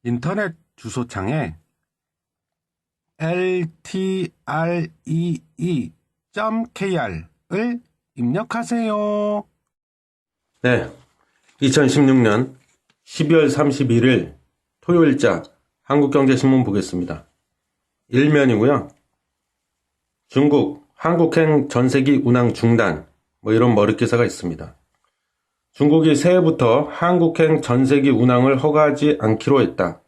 인터넷 주소창에 ltree.kr을 입력하세요. 네, 2016년 12월 31일 토요일자 한국경제신문 보겠습니다. 일면이고요. 중국 한국행 전세기 운항 중단 이런 머릿기사가 있습니다. 중국이 새해부터 한국행 전세기 운항을 허가하지 않기로 했다.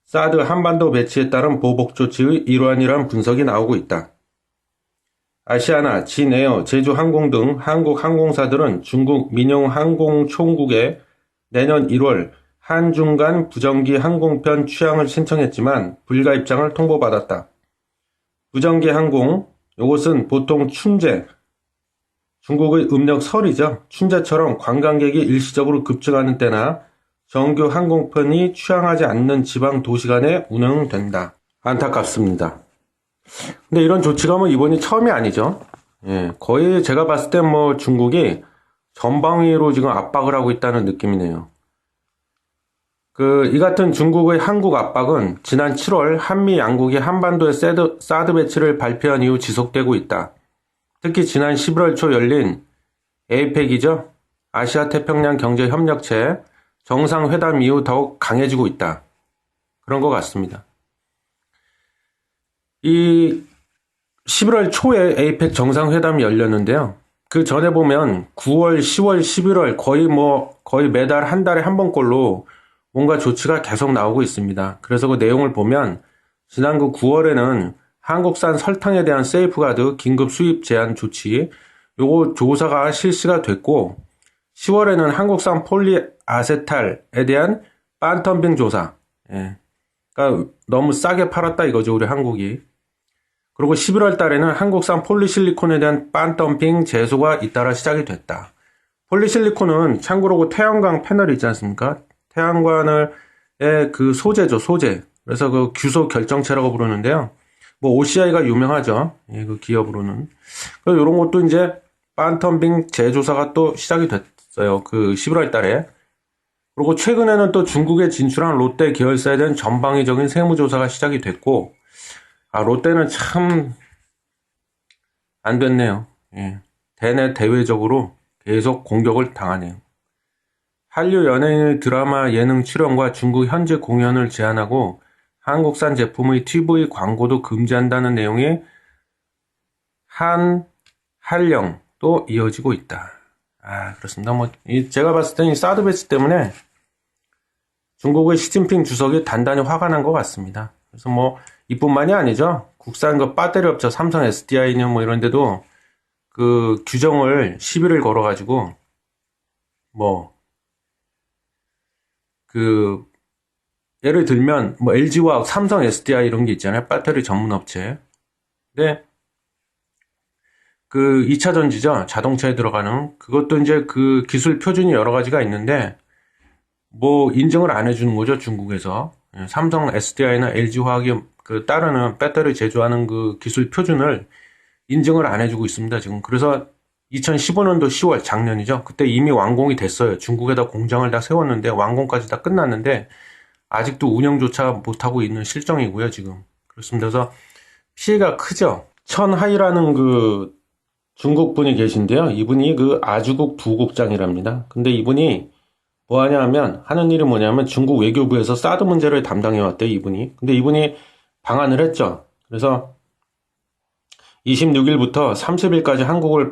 사드 한반도 배치에 따른 보복 조치의 일환이란 분석이 나오고 있다. 아시아나, 진에어, 제주항공 등 한국 항공사들은 중국 민용항공총국에 내년 1월 한중 간 부정기 항공편 취항을 신청했지만 불가 입장을 통보받았다. 부정기 항공, 이것은 보통 춘제, 중국의 음력 설이죠. 춘제처럼 관광객이 일시적으로 급증하는 때나 정규 항공편이 취항하지 않는 지방 도시 간에 운항된다. 안타깝습니다. 근데 이런 조치가 이번이 처음이 아니죠. 거의 제가 봤을 때 중국이 전방위로 지금 압박을 하고 있다는 느낌이네요. 이 같은 중국의 한국 압박은 지난 7월 한미 양국이 한반도에 사드 배치를 발표한 이후 지속되고 있다. 특히 지난 11월 초 열린 에이펙이죠. 아시아 태평양 경제협력체 정상회담 이후 더욱 강해지고 있다. 그런 것 같습니다. 이 11월 초에 에이펙 정상회담이 열렸는데요. 그 전에 보면 9월, 10월, 11월 거의 매달 한 달에 한 번꼴로 뭔가 조치가 계속 나오고 있습니다. 그래서 그 내용을 보면 지난 9월에는 한국산 설탕에 대한 세이프가드 긴급 수입 제한 조치, 요거 조사가 실시가 됐고 10월에는 한국산 폴리아세탈에 대한 빤텀빙 조사, 그러니까 너무 싸게 팔았다 이거죠 우리 한국이. 그리고 11월 달에는 한국산 폴리실리콘에 대한 빤덤핑 제소가 잇따라 시작이 됐다. 폴리실리콘은 참고로 태양광 패널이 있지 않습니까? 태양광의 그 소재죠, 소재. 그래서 그 규소 결정체라고 부르는데요. OCI가 유명하죠. 그 기업으로는. 이런 것도 이제 빤텀빙 재조사가 또 시작이 됐어요. 그 11월 달에. 그리고 최근에는 또 중국에 진출한 롯데 계열사에 대한 전방위적인 세무조사가 시작이 됐고, 롯데는 참 안 됐네요. 대내 대외적으로 계속 공격을 당하네요. 한류 연예인의 드라마 예능 출연과 중국 현지 공연을 제한하고 한국산 제품의 TV 광고도 금지한다는 내용의 한할령도 이어지고 있다. 그렇습니다. 제가 봤을 때는 이 사드 배치 때문에 중국의 시진핑 주석이 단단히 화가 난 것 같습니다. 그래서 이뿐만이 아니죠. 국산 배터리 업체 삼성 SDI는 이런 데도 그 규정을 시비를 걸어가지고 예를 들면 LG화학, 삼성 SDI 이런 게 있잖아요. 배터리 전문 업체. 근데 그 2차 전지죠. 자동차에 들어가는 그것도 이제 그 기술 표준이 여러 가지가 있는데 인정을 안 해주는 거죠. 중국에서. 삼성 SDI나 LG화학이 따르는 배터리 제조하는 그 기술 표준을 인정을 안 해주고 있습니다. 지금. 그래서 2015년도 10월 작년이죠. 그때 이미 완공이 됐어요. 중국에다 공장을 다 세웠는데 완공까지 다 끝났는데 아직도 운영조차 못하고 있는 실정이고요. 지금. 그렇습니다. 그래서 피해가 크죠. 천하이라는 그 중국 분이 계신데요. 이분이 그 아주국 부국장이랍니다. 근데 이분이 하는 일이 뭐냐면 중국 외교부에서 사드 문제를 담당해왔대요. 이분이. 근데 이분이 방한을 했죠. 그래서 26일부터 30일까지 한국을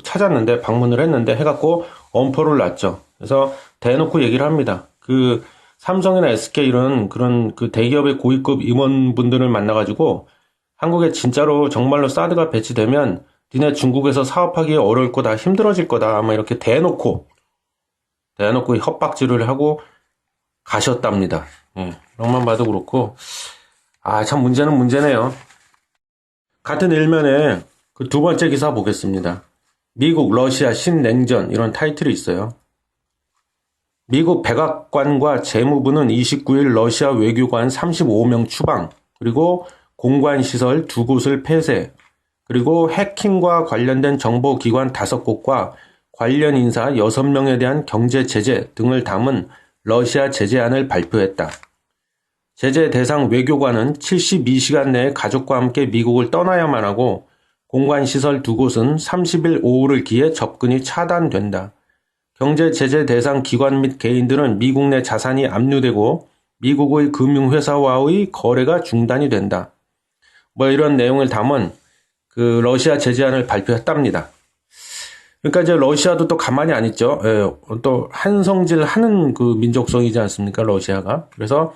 찾았는데, 방문을 했는데, 해갖고 엄포를 놨죠. 그래서 대놓고 얘기를 합니다. 그 삼성이나 SK 그런 그 대기업의 고위급 임원분들을 만나가지고, 한국에 진짜로 정말로 사드가 배치되면, 니네 중국에서 사업하기 어려울 거다, 힘들어질 거다, 이렇게 대놓고 협박질을 하고 가셨답니다. 그런 것만 봐도 그렇고, 참 문제는 문제네요. 같은 일면에 그 두 번째 기사 보겠습니다. 미국, 러시아 신냉전 이런 타이틀이 있어요. 미국 백악관과 재무부는 29일 러시아 외교관 35명 추방, 그리고 공관시설 2곳을 폐쇄, 그리고 해킹과 관련된 정보기관 5곳과 관련 인사 6명에 대한 경제 제재 등을 담은 러시아 제재안을 발표했다. 제재 대상 외교관은 72시간 내에 가족과 함께 미국을 떠나야만 하고 공관시설 2곳은 30일 오후를 기해 접근이 차단된다. 경제 제재 대상 기관 및 개인들은 미국 내 자산이 압류되고 미국의 금융회사와의 거래가 중단이 된다. 뭐 이런 내용을 담은 그 러시아 제재안을 발표했답니다. 그러니까 이제 러시아도 또 가만히 안 있죠. 예, 또 한성질하는 그 민족성이지 않습니까, 러시아가. 그래서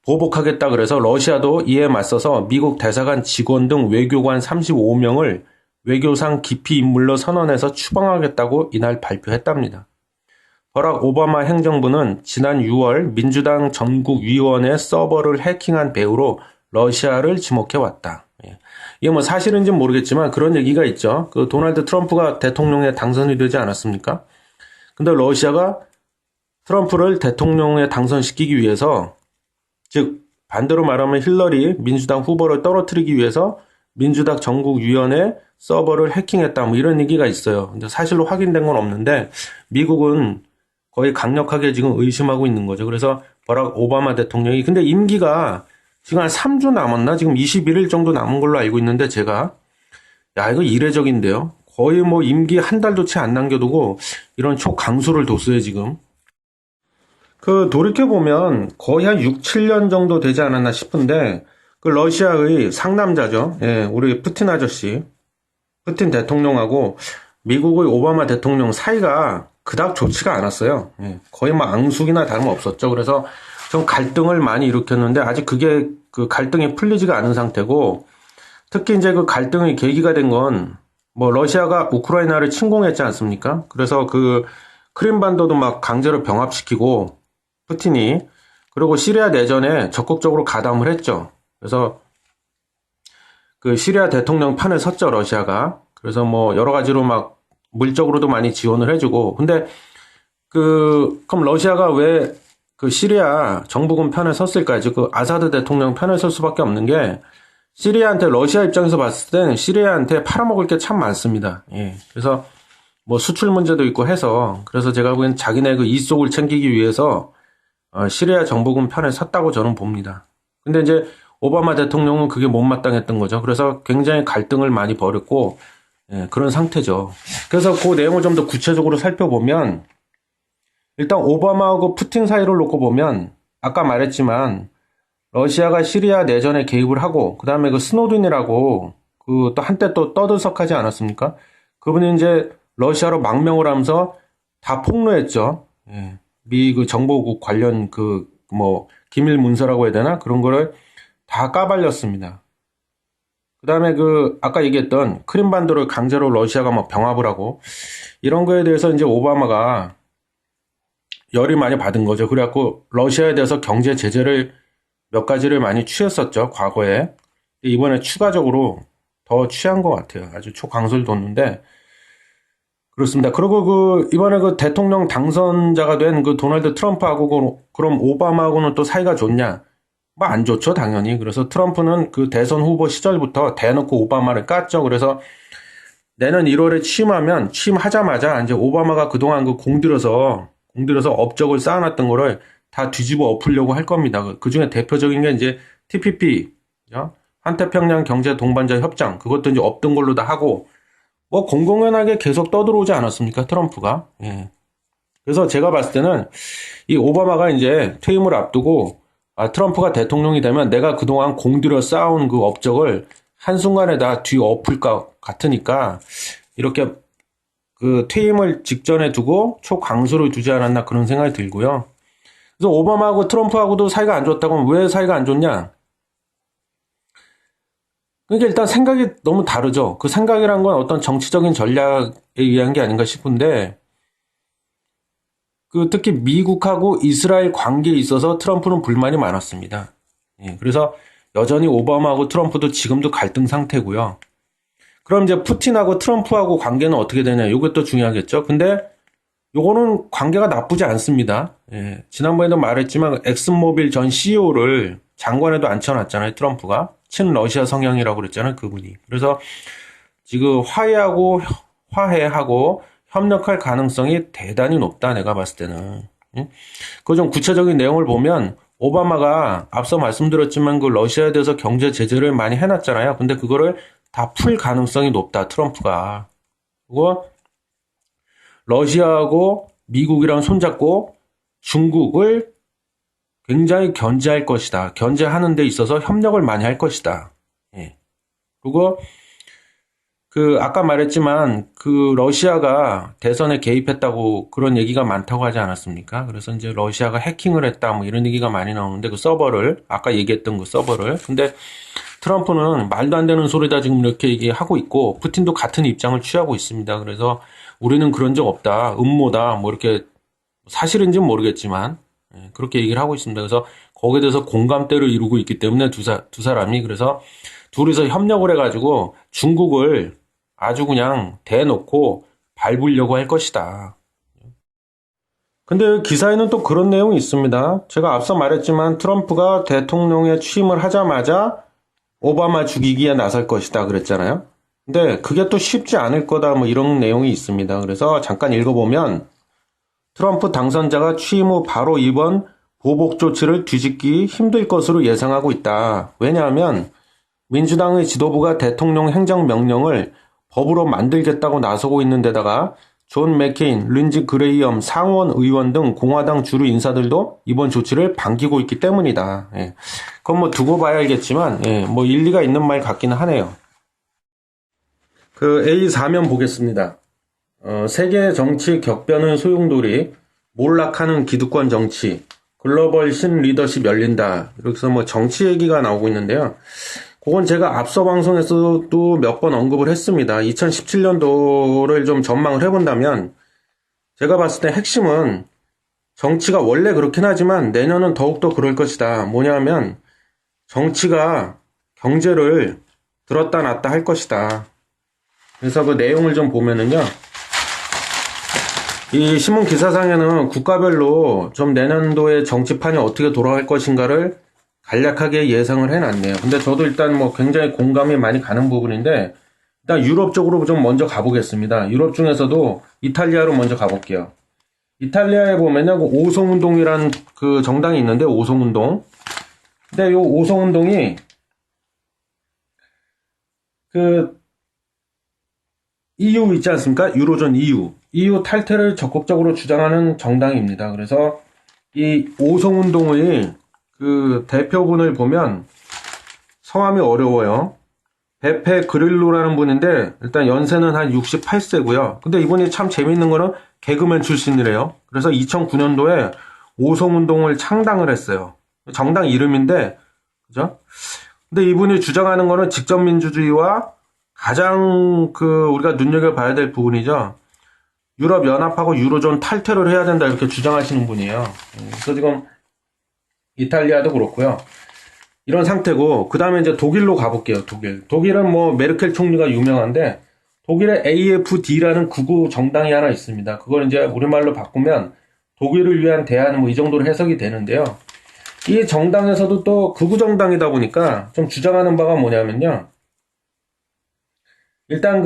보복하겠다 그래서 러시아도 이에 맞서서 미국 대사관 직원 등 외교관 35명을 외교상 기피 인물로 선언해서 추방하겠다고 이날 발표했답니다. 버락 오바마 행정부는 지난 6월 민주당 전국위원회 서버를 해킹한 배우로 러시아를 지목해왔다. 이게 뭐 사실인지는 모르겠지만 그런 얘기가 있죠. 그 도널드 트럼프가 대통령에 당선이 되지 않았습니까? 근데 러시아가 트럼프를 대통령에 당선시키기 위해서, 즉 반대로 말하면 힐러리 민주당 후보를 떨어뜨리기 위해서 민주당 전국위원회 서버를 해킹했다, 뭐 이런 얘기가 있어요. 근데 사실로 확인된 건 없는데 미국은 거의 강력하게 지금 의심하고 있는 거죠. 그래서 버락 오바마 대통령이, 근데 임기가 지금 한 3주 남았나? 지금 21일 정도 남은 걸로 알고 있는데 제가, 야, 이거 이례적인데요. 거의 뭐 임기 한 달도 채 안 남겨두고 이런 초강수를 뒀어요, 지금. 그 돌이켜보면 거의 한 6, 7년 정도 되지 않았나 싶은데 그 러시아의 상남자죠. 예, 우리 푸틴 아저씨, 푸틴 대통령하고 미국의 오바마 대통령 사이가 그닥 좋지가 않았어요. 예, 거의 뭐 앙숙이나 다름없었죠. 그래서 좀 갈등을 많이 일으켰는데 아직 그게 그 갈등이 풀리지가 않은 상태고, 특히 이제 그 갈등의 계기가 된 건 뭐 러시아가 우크라이나를 침공했지 않습니까? 그래서 그 크림반도도 막 강제로 병합시키고 푸틴이, 그리고 시리아 내전에 적극적으로 가담을 했죠. 그래서 그 시리아 대통령 편에 섰죠, 러시아가. 그래서 뭐 여러 가지로 막 물적으로도 많이 지원을 해주고. 근데 그럼 러시아가 왜 그 시리아 정부군 편에 섰을까요? 즉 그 아사드 대통령 편에 설 수밖에 없는 게, 시리아한테, 러시아 입장에서 봤을 때는 시리아한테 팔아먹을 게 참 많습니다. 예. 그래서 뭐 수출 문제도 있고 해서, 그래서 제가 보기엔 자기네 그 이속을 챙기기 위해서 시리아 정부군 편에 섰다고 저는 봅니다. 근데 이제 오바마 대통령은 그게 못마땅했던 거죠. 그래서 굉장히 갈등을 많이 벌였고, 예, 그런 상태죠. 그래서 그 내용을 좀 더 구체적으로 살펴보면, 일단 오바마하고 푸틴 사이를 놓고 보면 아까 말했지만 러시아가 시리아 내전에 개입을 하고, 그 다음에 그 스노든이라고 그 또 한때 또 떠들썩하지 않았습니까? 그분이 이제 러시아로 망명을 하면서 다 폭로했죠. 예. 미 그 정보국 관련 그 뭐 기밀 문서라고 해야 되나? 그런 거를 다 까발렸습니다. 그 다음에 그 아까 얘기했던 크림반도를 강제로 러시아가 막 병합을 하고, 이런 거에 대해서 이제 오바마가 열이 많이 받은 거죠. 그래갖고 러시아에 대해서 경제 제재를 몇 가지를 많이 취했었죠, 과거에. 이번에 추가적으로 더 취한 것 같아요. 아주 초강수를 뒀는데, 그렇습니다. 그리고 그 이번에 그 대통령 당선자가 된 그 도널드 트럼프하고 그럼 오바마하고는 또 사이가 좋냐? 뭐 안 좋죠, 당연히. 그래서 트럼프는 그 대선 후보 시절부터 대놓고 오바마를 깠죠. 그래서 내년 1월에 취임하자마자 이제 오바마가 그동안 그 공들여서 업적을 쌓아놨던 거를 다 뒤집어 엎으려고 할 겁니다. 그 중에 대표적인 게 이제 TPP, 한태평양 경제 동반자 협정, 그것도 이제 없던 걸로 다 하고, 뭐 공공연하게 계속 떠들어오지 않았습니까, 트럼프가? 예. 그래서 제가 봤을 때는 이 오바마가 이제 퇴임을 앞두고, 트럼프가 대통령이 되면 내가 그동안 공들여 쌓아온 그 업적을 한순간에 다 뒤엎을 것 같으니까 이렇게 그 퇴임을 직전에 두고 초강수를 두지 않았나, 그런 생각이 들고요. 그래서 오바마하고 트럼프하고도 사이가 안 좋다고 하면 왜 사이가 안 좋냐? 그러니까 일단 생각이 너무 다르죠. 그 생각이란 건 어떤 정치적인 전략에 의한 게 아닌가 싶은데, 그 특히 미국하고 이스라엘 관계에 있어서 트럼프는 불만이 많았습니다. 예, 그래서 여전히 오바마하고 트럼프도 지금도 갈등 상태고요. 그럼 이제 푸틴하고 트럼프하고 관계는 어떻게 되냐? 이것도 중요하겠죠. 근데 요거는 관계가 나쁘지 않습니다. 예, 지난번에도 말했지만 엑슨모빌 전 CEO를 장관에도 앉혀놨잖아요, 트럼프가. 친러시아 성향이라고 그랬잖아요, 그분이. 그래서 지금 화해하고 협력할 가능성이 대단히 높다, 내가 봤을 때는. 그 좀 구체적인 내용을 보면 오바마가 앞서 말씀드렸지만 그 러시아에 대해서 경제 제재를 많이 해놨잖아요. 근데 그거를 다 풀 가능성이 높다, 트럼프가. 그리고 러시아하고 미국이랑 손잡고 중국을 굉장히 견제할 것이다. 견제하는 데 있어서 협력을 많이 할 것이다. 예. 그리고 아까 말했지만 러시아가 대선에 개입했다고 그런 얘기가 많다고 하지 않았습니까? 그래서 이제 러시아가 해킹을 했다 뭐 이런 얘기가 많이 나오는데 그 서버를 아까 얘기했던 그 서버를 근데 트럼프는 말도 안 되는 소리다 지금 이렇게 얘기하고 있고 푸틴도 같은 입장을 취하고 있습니다. 그래서 우리는 그런 적 없다. 음모다. 뭐 이렇게 사실인지는 모르겠지만 그렇게 얘기를 하고 있습니다. 그래서 거기에 대해서 공감대를 이루고 있기 때문에 두 사람이 그래서 둘이서 협력을 해가지고 중국을 아주 그냥 대놓고 밟으려고 할 것이다. 근데 기사에는 또 그런 내용이 있습니다. 제가 앞서 말했지만 트럼프가 대통령에 취임을 하자마자 오바마 죽이기에 나설 것이다 그랬잖아요. 근데 그게 또 쉽지 않을 거다 뭐 이런 내용이 있습니다. 그래서 잠깐 읽어보면 트럼프 당선자가 취임 후 바로 이번 보복 조치를 뒤집기 힘들 것으로 예상하고 있다. 왜냐하면 민주당의 지도부가 대통령 행정명령을 법으로 만들겠다고 나서고 있는 데다가 존 맥케인, 린지 그레이엄 상원 의원 등 공화당 주류 인사들도 이번 조치를 반기고 있기 때문이다. 예. 그건 뭐 두고 봐야 알겠지만 뭐 일리가 있는 말 같기는 하네요. A4면 보겠습니다. 세계 정치 격변은 소용돌이, 몰락하는 기득권 정치, 글로벌 신리더십 열린다. 이렇게 해서 뭐 정치 얘기가 나오고 있는데요. 그건 제가 앞서 방송에서도 몇 번 언급을 했습니다. 2017년도를 좀 전망을 해본다면 제가 봤을 때 핵심은 정치가 원래 그렇긴 하지만 내년은 더욱더 그럴 것이다. 뭐냐면 정치가 경제를 들었다 놨다 할 것이다. 그래서 그 내용을 좀 보면은요. 이 신문 기사상에는 국가별로 좀 내년도에 정치판이 어떻게 돌아갈 것인가를 간략하게 예상을 해놨네요. 근데 저도 일단 뭐 굉장히 공감이 많이 가는 부분인데 일단 유럽 쪽으로 좀 먼저 가보겠습니다. 유럽 중에서도 이탈리아로 먼저 가볼게요. 이탈리아에 보면은 오송운동이란 그 정당이 있는데 오송운동. 근데 이 오송운동이 EU 있지 않습니까? 유로존 EU 탈퇴를 적극적으로 주장하는 정당입니다. 그래서 이 오송운동의 대표분을 보면 성함이 어려워요. 베페 그릴로라는 분인데 일단 연세는 한 68세고요. 근데 이분이 참 재밌는 거는 개그맨 출신이래요. 그래서 2009년도에 오송운동을 창당을 했어요. 정당 이름인데 그죠? 근데 이분이 주장하는 거는 직접민주주의와 가장 우리가 눈여겨봐야 될 부분이죠. 유럽연합하고 유로존 탈퇴를 해야 된다 이렇게 주장하시는 분이에요. 그래서 지금 이탈리아도 그렇고요. 이런 상태고 그 다음에 이제 독일로 가볼게요. 독일은 뭐 메르켈 총리가 유명한데 독일에 AfD라는 극우 정당이 하나 있습니다. 그걸 이제 우리말로 바꾸면 독일을 위한 대안 뭐 이 정도로 해석이 되는데요. 이 정당에서도 또 극우 정당이다 보니까 좀 주장하는 바가 뭐냐면요. 일단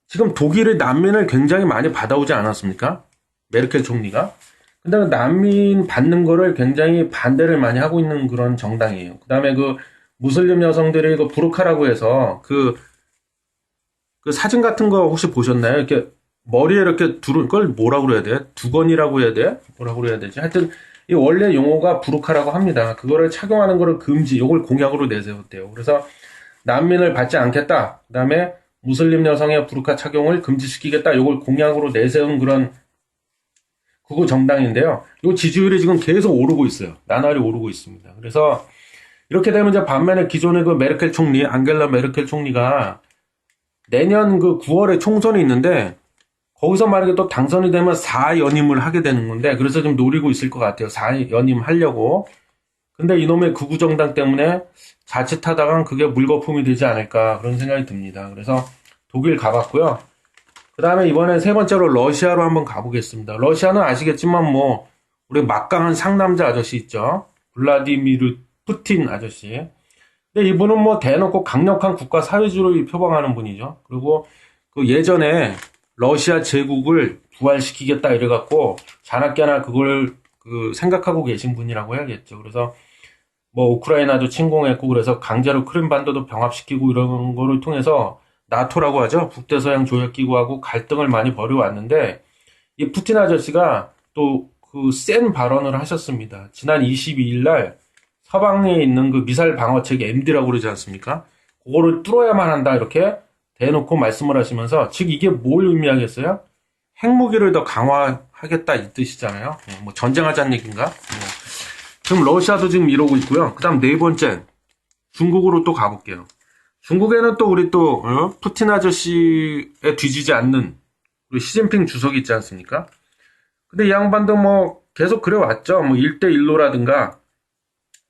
지금 독일의 난민을 굉장히 많이 받아오지 않았습니까? 메르켈 총리가. 근데 난민 받는 거를 굉장히 반대를 많이 하고 있는 그런 정당이에요. 그 다음에 무슬림 여성들이 부르카라고 해서 그 사진 같은 거 혹시 보셨나요? 이렇게 머리에 이렇게 그걸 뭐라고 그래야 돼? 두건이라고 해야 돼? 뭐라고 그래야 되지? 하여튼 이 원래 용어가 부르카라고 합니다. 그거를 착용하는 거를 금지, 요걸 공약으로 내세웠대요. 그래서 난민을 받지 않겠다. 그 다음에 무슬림 여성의 부르카 착용을 금지시키겠다. 요걸 공약으로 내세운 그런 극우 정당인데요. 요 지지율이 지금 계속 오르고 있어요. 나날이 오르고 있습니다. 그래서 이렇게 되면 이제 반면에 기존의 메르켈 총리, 앙겔라 메르켈 총리가 내년 9월에 총선이 있는데 거기서 만약에 또 당선이 되면 4연임을 하게 되는 건데 그래서 좀 노리고 있을 것 같아요. 4연임 하려고. 근데 이놈의 극우 정당 때문에 자칫하다간 그게 물거품이 되지 않을까 그런 생각이 듭니다. 그래서 독일 가봤고요. 그 다음에 이번에 세 번째로 러시아로 한번 가보겠습니다. 러시아는 아시겠지만 뭐 우리 막강한 상남자 아저씨 있죠. 블라디미르 푸틴 아저씨. 근데 이분은 뭐 대놓고 강력한 국가 사회주의를 표방하는 분이죠. 그리고 예전에 러시아 제국을 부활시키겠다 이래갖고 자나깨나 그걸 그 생각하고 계신 분이라고 해야겠죠. 그래서 뭐 우크라이나도 침공했고 그래서 강제로 크림반도도 병합시키고 이런 거를 통해서 나토라고 하죠. 북대서양 조약기구하고 갈등을 많이 벌여왔는데 이 푸틴 아저씨가 또 그 센 발언을 하셨습니다. 지난 22일 날 서방에 있는 그 미사일 방어책 MD라고 그러지 않습니까? 그거를 뚫어야만 한다 이렇게 대놓고 말씀을 하시면서 즉 이게 뭘 의미하겠어요? 핵무기를 더 강화하겠다 이 뜻이잖아요. 뭐 전쟁하자는 얘기인가? 지금 러시아도 지금 이러고 있고요. 그 다음 네 번째 중국으로 또 가볼게요. 중국에는 또 우리 또 푸틴 아저씨에 뒤지지 않는 우리 시진핑 주석이 있지 않습니까? 근데 이 양반도 뭐 계속 그래왔죠. 뭐 1대1로라든가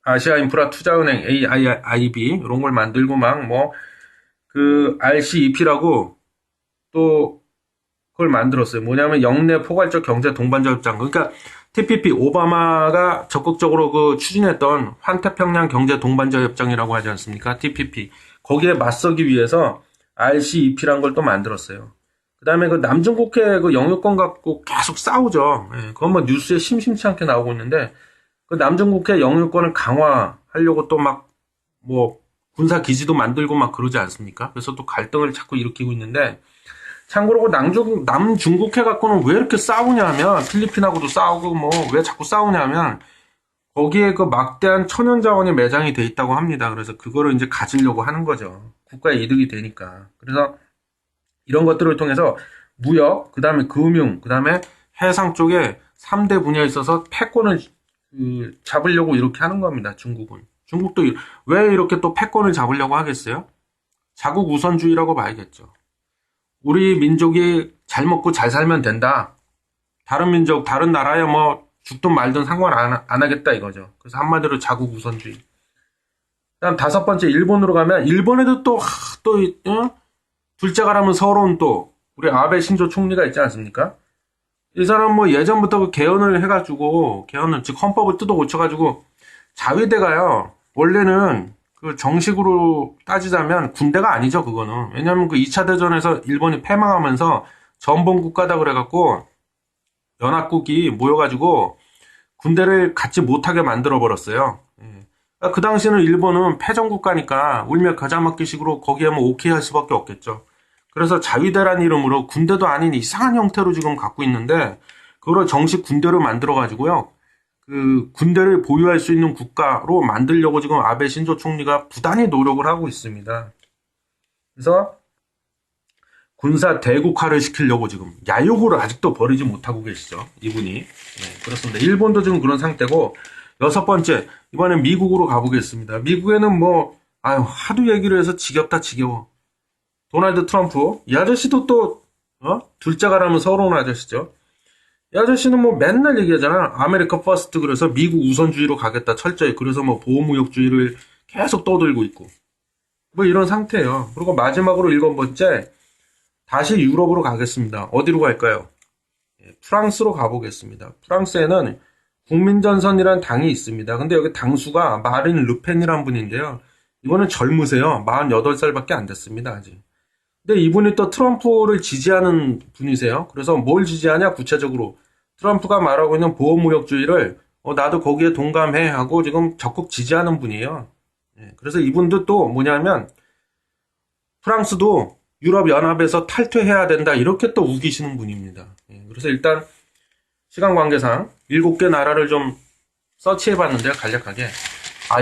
아시아 인프라 투자은행 AIIB 이런 걸 만들고 막 뭐 그 RCEP라고 또 그걸 만들었어요. 뭐냐면 영내 포괄적 경제 동반자 협정. 그러니까 TPP 오바마가 적극적으로 그 추진했던 환태평양 경제 동반자 협정이라고 하지 않습니까? TPP. 거기에 맞서기 위해서 RCEP라는 걸 또 만들었어요. 그 다음에 그 남중국해 그 영유권 갖고 계속 싸우죠. 예, 그건 뭐 뉴스에 심심치 않게 나오고 있는데 그 남중국해 영유권을 강화하려고 또 막 뭐 군사 기지도 만들고 막 그러지 않습니까? 그래서 또 갈등을 자꾸 일으키고 있는데 참고로 그 남중국해 갖고는 왜 이렇게 싸우냐면 필리핀하고도 싸우고 뭐 왜 자꾸 싸우냐면 거기에 그 막대한 천연자원이 매장이 돼 있다고 합니다. 그래서 그거를 이제 가지려고 하는 거죠. 국가의 이득이 되니까. 그래서 이런 것들을 통해서 무역, 그 다음에 금융, 그 다음에 해상 쪽에 3대 분야에 있어서 패권을 잡으려고 이렇게 하는 겁니다. 중국은. 중국도 왜 이렇게 또 패권을 잡으려고 하겠어요? 자국 우선주의라고 봐야겠죠. 우리 민족이 잘 먹고 잘 살면 된다. 다른 민족, 다른 나라에 뭐 죽든 말든 상관 안 하겠다 이거죠. 그래서 한마디로 자국 우선주의. 그다음 다섯 번째 일본으로 가면 일본에도 또 둘째가라면 서러운 또 우리 아베 신조 총리가 있지 않습니까? 이 사람 뭐 예전부터 그 개헌을 해가지고 개헌을 즉 헌법을 뜯어 고쳐가지고 자위대가요 원래는 그 정식으로 따지자면 군대가 아니죠 그거는. 왜냐하면 그 2차 대전에서 일본이 패망하면서 전범 국가다 그래갖고 연합국이 모여가지고 군대를 갖지 못하게 만들어 버렸어요. 그러니까 그 당시에는 일본은 패전 국가니까 울며 겨자 먹기식으로 거기에 뭐 오케이 할 수밖에 없겠죠. 그래서 자위대란 이름으로 군대도 아닌 이상한 형태로 지금 갖고 있는데 그걸 정식 군대로 만들어 가지고요. 그 군대를 보유할 수 있는 국가로 만들려고 지금 아베 신조 총리가 부단히 노력을 하고 있습니다. 그래서 군사 대국화를 시키려고 지금 야욕을 아직도 버리지 못하고 계시죠. 이분이. 네, 그렇습니다. 일본도 지금 그런 상태고 여섯 번째 이번엔 미국으로 가보겠습니다. 미국에는 뭐 하도 얘기를 해서 지겹다 지겨워. 도널드 트럼프 이 아저씨도 또 둘째가라면 서러운 아저씨죠. 이 아저씨는 뭐 맨날 얘기하잖아. 아메리카 퍼스트 그래서 미국 우선주의로 가겠다 철저히. 그래서 뭐 보호무역주의를 계속 떠들고 있고 뭐 이런 상태예요. 그리고 마지막으로 일곱 번째 다시 유럽으로 가겠습니다. 어디로 갈까요? 프랑스로 가보겠습니다. 프랑스에는 국민전선이라는 당이 있습니다. 근데 여기 당수가 마린 르펜이라는 분인데요. 이거는 젊으세요. 48살밖에 안 됐습니다. 아직. 근데 이분이 또 트럼프를 지지하는 분이세요. 그래서 뭘 지지하냐 구체적으로 트럼프가 말하고 있는 보호무역주의를 나도 거기에 동감해 하고 지금 적극 지지하는 분이에요. 그래서 이분도 또 뭐냐면 프랑스도 유럽연합에서 탈퇴해야 된다 이렇게 또 우기시는 분입니다. 그래서 일단 시간 관계상 7개 나라를 좀 서치해봤는데요. 간략하게.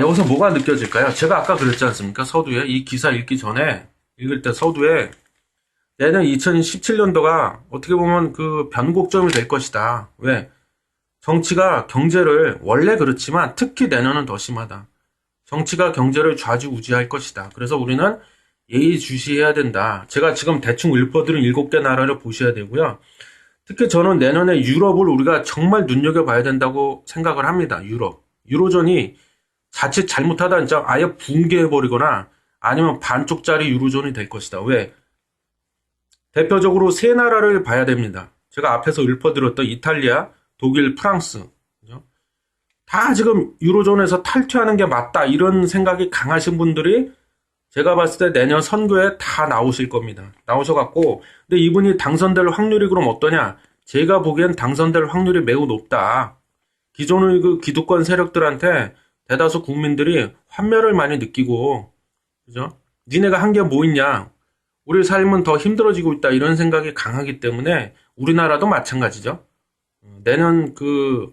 여기서 뭐가 느껴질까요? 제가 아까 그랬지 않습니까? 서두에 이 기사 읽기 전에 읽을 때 서두에 내년 2017년도가 어떻게 보면 그 변곡점이 될 것이다. 왜? 정치가 경제를 원래 그렇지만 특히 내년은 더 심하다. 정치가 경제를 좌지우지할 것이다. 그래서 우리는 예의주시해야 된다. 제가 지금 대충 읊어드린 7개 나라를 보셔야 되고요. 특히 저는 내년에 유럽을 우리가 정말 눈여겨봐야 된다고 생각을 합니다. 유럽. 유로존이 자칫 잘못하다 진짜 아예 붕괴해버리거나 아니면 반쪽짜리 유로존이 될 것이다. 왜? 대표적으로 세 나라를 봐야 됩니다. 제가 앞에서 읊어드렸던 이탈리아, 독일, 프랑스. 그죠? 다 지금 유로존에서 탈퇴하는 게 맞다. 이런 생각이 강하신 분들이 제가 봤을 때 내년 선거에 다 나오실 겁니다. 나오셔갖고 근데 이분이 당선될 확률이 그럼 어떠냐? 제가 보기엔 당선될 확률이 매우 높다. 기존의 그 기득권 세력들한테 대다수 국민들이 환멸을 많이 느끼고, 그죠? 니네가 한 게 뭐 있냐? 우리 삶은 더 힘들어지고 있다. 이런 생각이 강하기 때문에 우리나라도 마찬가지죠. 내년 그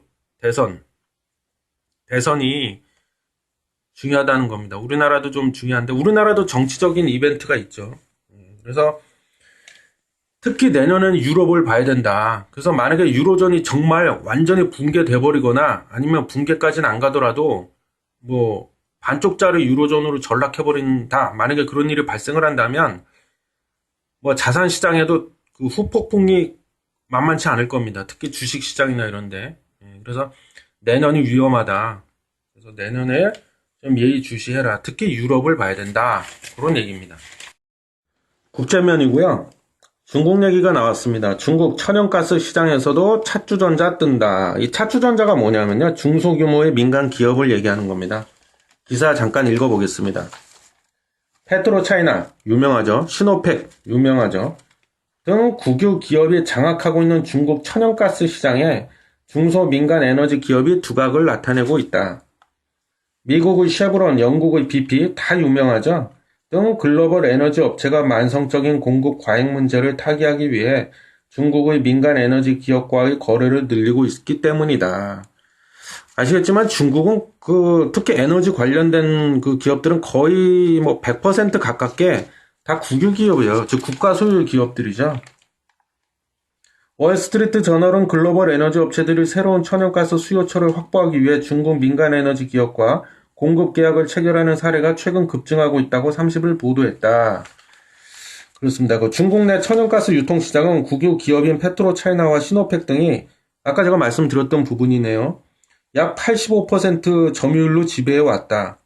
대선이 중요하다는 겁니다. 우리나라도 좀 중요한데, 우리나라도 정치적인 이벤트가 있죠. 그래서 특히 내년에는 유럽을 봐야 된다. 그래서 만약에 유로존이 정말 완전히 붕괴돼 버리거나 아니면 붕괴까지는 안 가더라도 뭐 반쪽짜리 유로존으로 전락해 버린다. 만약에 그런 일이 발생을 한다면 뭐 자산 시장에도 그 후폭풍이 만만치 않을 겁니다. 특히 주식 시장이나 이런데. 그래서 내년이 위험하다. 그래서 내년에 좀 예의주시해라. 특히 유럽을 봐야 된다. 그런 얘기입니다. 국제면이고요. 중국 얘기가 나왔습니다. 중국 천연가스 시장에서도 찻주전자 뜬다. 이 찻주전자가 뭐냐면요. 중소규모의 민간 기업을 얘기하는 겁니다. 기사 잠깐 읽어보겠습니다. 페트로차이나 유명하죠. 시노펙 유명하죠. 등 국유 기업이 장악하고 있는 중국 천연가스 시장에 중소민간 에너지 기업이 두각을 나타내고 있다. 미국의 쉐브론, 영국의 BP 다 유명하죠. 등 글로벌 에너지 업체가 만성적인 공급 과잉 문제를 타개하기 위해 중국의 민간 에너지 기업과의 거래를 늘리고 있기 때문이다. 아시겠지만 중국은 특히 에너지 관련된 그 기업들은 거의 뭐 100% 가깝게 다 국유 기업이에요. 즉 국가 소유 기업들이죠. 월스트리트 저널은 글로벌 에너지 업체들이 새로운 천연가스 수요처를 확보하기 위해 중국 민간 에너지 기업과 공급 계약을 체결하는 사례가 최근 급증하고 있다고 30일 보도했다. 그렇습니다. 그 중국 내 천연가스 유통시장은 국유 기업인 페트로차이나와 시노펙 등이 아까 제가 말씀드렸던 부분이네요. 약 85% 점유율로 지배해왔다.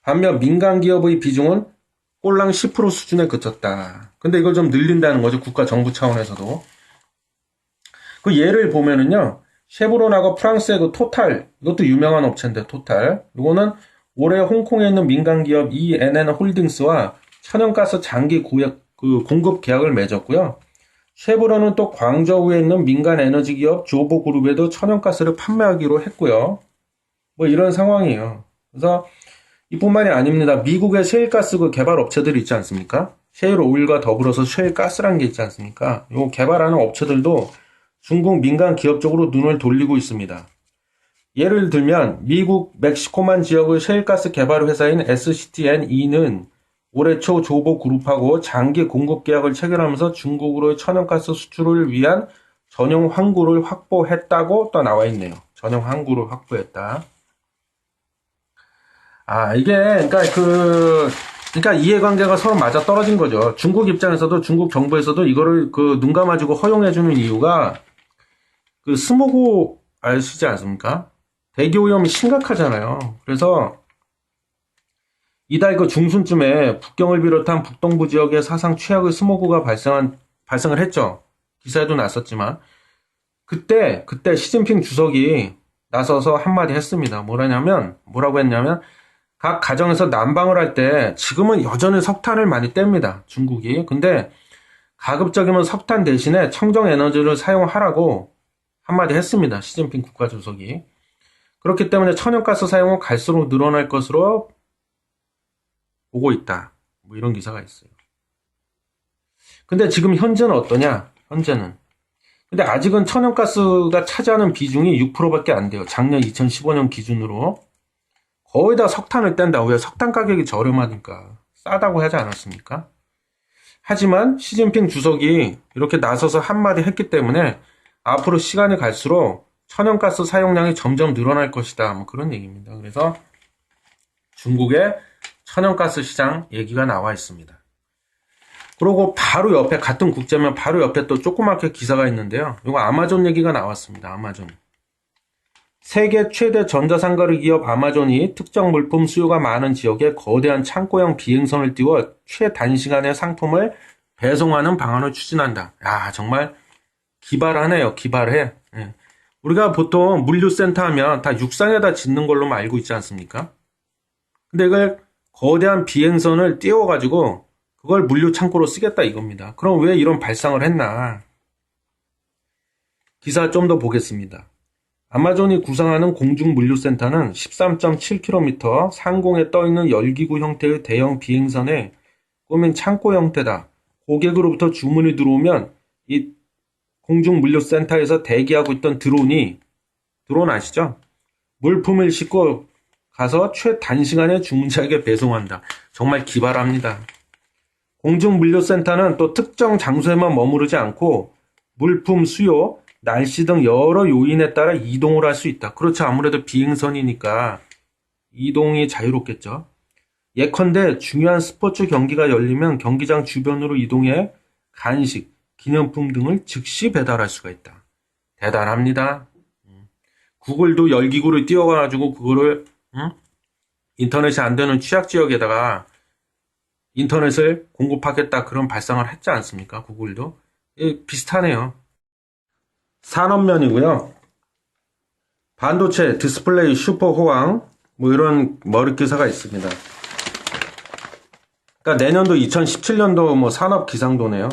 반면 민간 기업의 비중은 꼴랑 10% 수준에 그쳤다. 근데 이걸 좀 늘린다는 거죠. 국가 정부 차원에서도. 그 예를 보면은요. 쉐브론하고 프랑스의 그 토탈, 이것도 유명한 업체인데 토탈. 이거는 올해 홍콩에 있는 민간 기업 ENN 홀딩스와 천연가스 장기 공급 계약을 맺었고요. 쉐브론은 또 광저우에 있는 민간 에너지 기업 조보그룹에도 천연가스를 판매하기로 했고요. 뭐 이런 상황이에요. 그래서 이뿐만이 아닙니다. 미국의 셰일가스 그 개발 업체들이 있지 않습니까? 셰일 오일과 더불어서 셰일가스라는 게 있지 않습니까? 요 개발하는 업체들도 중국 민간 기업 쪽으로 눈을 돌리고 있습니다. 예를 들면 미국 멕시코만 지역의 셰일가스 개발 회사인 SCTNE는 올해 초 조보그룹하고 장기 공급 계약을 체결하면서 중국으로의 천연가스 수출을 위한 전용 항구를 확보했다고 또 나와 있네요. 전용 항구를 확보했다. 이게 그러니까 이해관계가 서로 맞아 떨어진 거죠. 중국 입장에서도 중국 정부에서도 이거를 눈 감아주고 허용해주는 이유가 그 스모그 아시지 않습니까? 대기 오염이 심각하잖아요. 그래서 이달 그 중순쯤에 북경을 비롯한 북동부 지역에 사상 최악의 스모그가 발생을 했죠. 기사에도 났었지만 그때 시진핑 주석이 나서서 한마디 했습니다. 뭐라고 했냐면 각 가정에서 난방을 할 때 지금은 여전히 석탄을 많이 뗍니다. 중국이. 근데 가급적이면 석탄 대신에 청정 에너지를 사용하라고 한마디 했습니다. 시진핑 국가주석이. 그렇기 때문에 천연가스 사용은 갈수록 늘어날 것으로 보고 있다. 뭐 이런 기사가 있어요. 근데 지금 현재는 어떠냐? 근데 아직은 천연가스가 차지하는 비중이 6%밖에 안 돼요. 작년 2015년 기준으로. 거의 다 석탄을 뗀다. 왜? 석탄 가격이 저렴하니까. 싸다고 하지 않았습니까? 하지만 시진핑 주석이 이렇게 나서서 한마디 했기 때문에 앞으로 시간이 갈수록 천연가스 사용량이 점점 늘어날 것이다. 뭐 그런 얘기입니다. 그래서 중국의 천연가스 시장 얘기가 나와 있습니다. 그리고 바로 옆에 같은 국제면 바로 옆에 또 조그맣게 기사가 있는데요. 이거 아마존 얘기가 나왔습니다. 아마존. 세계 최대 전자상거래 기업 아마존이 특정 물품 수요가 많은 지역에 거대한 창고형 비행선을 띄워 최단시간에 상품을 배송하는 방안을 추진한다. 야, 정말 기발하네요. 기발해. 예. 우리가 보통 물류센터 하면 다 육상에다 짓는 걸로만 알고 있지 않습니까? 근데 이걸 거대한 비행선을 띄워가지고 그걸 물류 창고로 쓰겠다 이겁니다. 그럼 왜 이런 발상을 했나? 기사 좀 더 보겠습니다. 아마존이 구상하는 공중물류센터는 13.7km 상공에 떠있는 열기구 형태의 대형 비행선에 꾸민 창고 형태다. 고객으로부터 주문이 들어오면 이 공중물류센터에서 대기하고 있던 드론 아시죠? 물품을 싣고 가서 최단시간에 주문자에게 배송한다. 정말 기발합니다. 공중물류센터는 또 특정 장소에만 머무르지 않고 물품 수요, 날씨 등 여러 요인에 따라 이동을 할 수 있다. 그렇죠. 아무래도 비행선이니까 이동이 자유롭겠죠. 예컨대 중요한 스포츠 경기가 열리면 경기장 주변으로 이동해 간식, 기념품 등을 즉시 배달할 수가 있다. 대단합니다. 구글도 열기구를 띄워가지고 그거를 인터넷이 안 되는 취약 지역에다가 인터넷을 공급하겠다 그런 발상을 했지 않습니까? 구글도. 비슷하네요. 산업면이고요. 반도체, 디스플레이, 슈퍼 호황 뭐 이런 머릿 기사가 있습니다. 그러니까 내년도 2017년도 뭐 산업 기상도네요.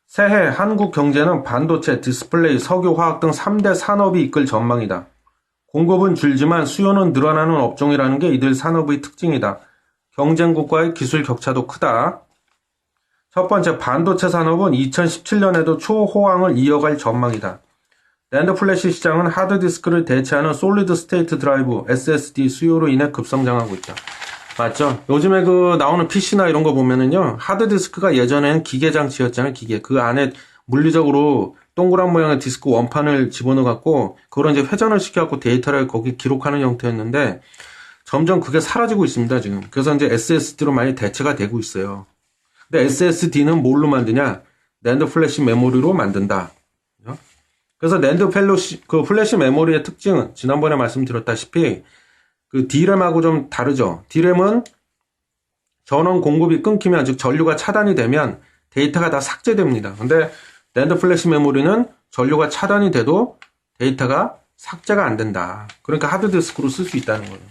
새해 한국 경제는 반도체, 디스플레이, 석유, 화학 등 3대 산업이 이끌 전망이다. 공급은 줄지만 수요는 늘어나는 업종이라는 게 이들 산업의 특징이다. 경쟁국과의 기술 격차도 크다. 첫 번째, 반도체 산업은 2017년에도 초호황을 이어갈 전망이다. 낸드 플래시 시장은 하드디스크를 대체하는 솔리드 스테이트 드라이브 SSD 수요로 인해 급성장하고 있다. 맞죠? 요즘에 나오는 PC나 이런 거 보면은요, 하드디스크가 예전에는 기계장치였잖아요, 기계. 그 안에 물리적으로 동그란 모양의 디스크 원판을 집어넣어갖고, 그걸 이제 회전을 시켜갖고 데이터를 거기 기록하는 형태였는데, 점점 그게 사라지고 있습니다, 지금. 그래서 이제 SSD로 많이 대체가 되고 있어요. 근데 SSD는 뭘로 만드냐? 낸드 플래시 메모리로 만든다. 그래서 낸드 플래시 메모리의 특징은 지난번에 말씀드렸다시피 D램하고 좀 다르죠. D램은 전원 공급이 끊기면, 즉 전류가 차단이 되면 데이터가 다 삭제됩니다. 근데 낸드 플래시 메모리는 전류가 차단이 돼도 데이터가 삭제가 안 된다. 그러니까 하드디스크로 쓸 수 있다는 거예요.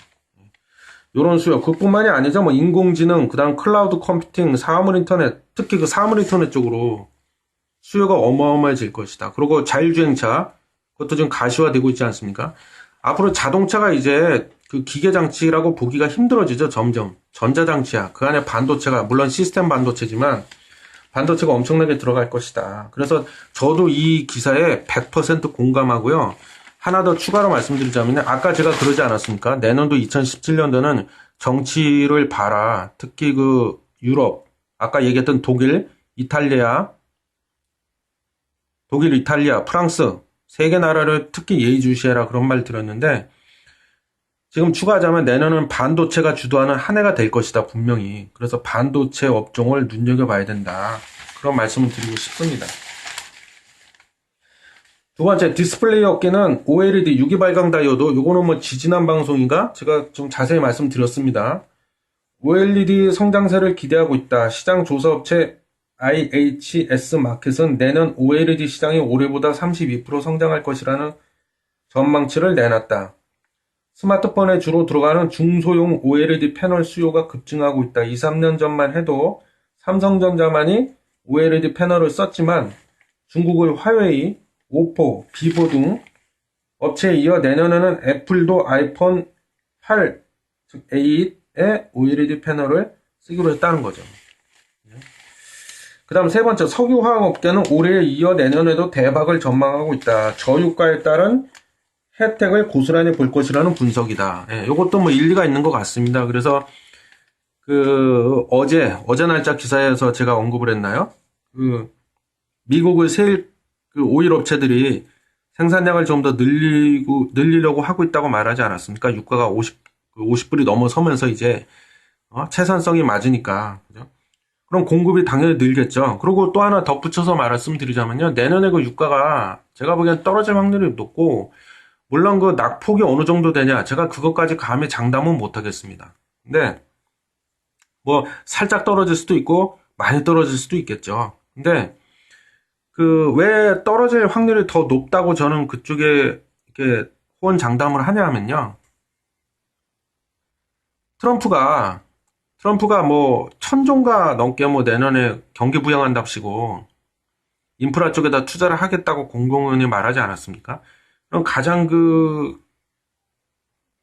이런 수요. 그뿐만이 아니죠. 뭐 인공지능, 그다음 클라우드 컴퓨팅, 사물 인터넷, 특히 사물 인터넷 쪽으로 수요가 어마어마해질 것이다. 그리고 자율주행차, 그것도 지금 가시화되고 있지 않습니까? 앞으로 자동차가 이제 기계장치라고 보기가 힘들어지죠, 점점. 전자장치야. 그 안에 반도체가, 물론 시스템 반도체지만, 반도체가 엄청나게 들어갈 것이다. 그래서 저도 이 기사에 100% 공감하고요. 하나 더 추가로 말씀드리자면, 아까 제가 그러지 않았습니까? 내년도 2017년도는 정치를 봐라. 특히 유럽, 아까 얘기했던 독일, 이탈리아, 프랑스, 세 개 나라를 특히 예의주시해라 그런 말 들었는데, 지금 추가하자면 내년은 반도체가 주도하는 한 해가 될 것이다, 분명히. 그래서 반도체 업종을 눈여겨봐야 된다. 그런 말씀을 드리고 싶습니다. 두 번째, 디스플레이 업계는 OLED 유기 발광 다이오드, 요거는 뭐 지지난 방송인가? 제가 좀 자세히 말씀드렸습니다. OLED 성장세를 기대하고 있다. 시장 조사업체 IHS 마켓은 내년 OLED 시장이 올해보다 32% 성장할 것이라는 전망치를 내놨다. 스마트폰에 주로 들어가는 중소형 OLED 패널 수요가 급증하고 있다. 2, 3년 전만 해도 삼성전자만이 OLED 패널을 썼지만 중국의 화웨이, 오포, 비보 등 업체에 이어 내년에는 애플도 아이폰 8, 즉 8의 OLED 패널을 쓰기로 했다는 거죠. 그 다음 세 번째, 석유화학업계는 올해에 이어 내년에도 대박을 전망하고 있다. 저유가에 따른 혜택을 고스란히 볼 것이라는 분석이다. 예, 이것도 뭐 일리가 있는 것 같습니다. 그래서 어제 날짜 기사에서 제가 언급을 했나요? 미국의 세일 오일 업체들이 생산량을 좀 더 늘리려고 하고 있다고 말하지 않았습니까? 유가가 50불이 넘어서면서 이제 채산성이 맞으니까. 그죠? 그럼 공급이 당연히 늘겠죠. 그리고 또 하나 덧붙여서 말씀드리자면요. 내년에 유가가 제가 보기엔 떨어질 확률이 높고, 물론 낙폭이 어느 정도 되냐, 제가 그것까지 감히 장담은 못하겠습니다. 근데 뭐 살짝 떨어질 수도 있고 많이 떨어질 수도 있겠죠. 근데 왜 떨어질 확률이 더 높다고 저는 그쪽에 이렇게 호언장담을 하냐 하면요. 트럼프가 뭐 1,000조가 넘게 뭐 내년에 경기 부양한답시고 인프라 쪽에다 투자를 하겠다고 공공연히 말하지 않았습니까? 그럼 가장 그